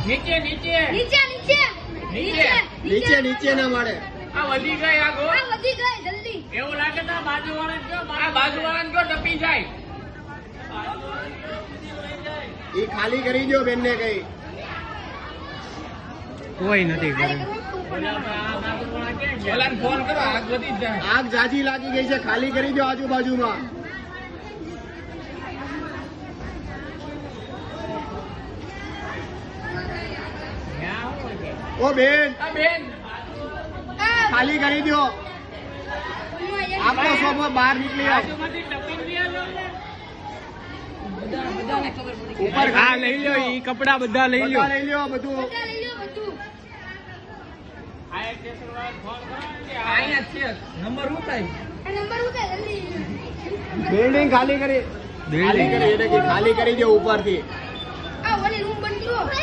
નીચે નીચે નીચે નીચે નીચે નીચે નીચે ના મળે. આ વધી ગઈ આ ગો. આ વધી ગઈ જલ્દી. એવું લાગે તો બાજુવાળાને કયો, આ બાજુવાળાને કયો ટપી જાય. એ ખાલી કરી દો બેન ને કઈ. કોઈ નથી આને કરે. કરવું તું પણ ઓલાને ફોન કરો, આગ વધી જ જાય. આગ જાજી લાગી ગઈ છે, ખાલી કરી દો આજુબાજુમાં. ઓ બેન આ બેન આ ખાલી કરી દો. આપો સોફો બહાર નીકળી આવો. બાજુમાંથી ટપી ગયા લો. ઉપર આ લઈ લો, ઈ કપડા બધા લઈ લો. બધા લઈ લો બધું. બધા લઈ લો બધું. ફાયર સ્ટેશન વાળાને ફોન કરો કે અહીંયા જ છે નંબર ઉતાય. આ નંબર ઉતાર જલ્દી. બિલ્ડિંગ ખાલી કરી. ખાલી કરી એટલે કે ખાલી કરી દો ઉપરથી. આ ઓલી રૂમ બંધ કરો.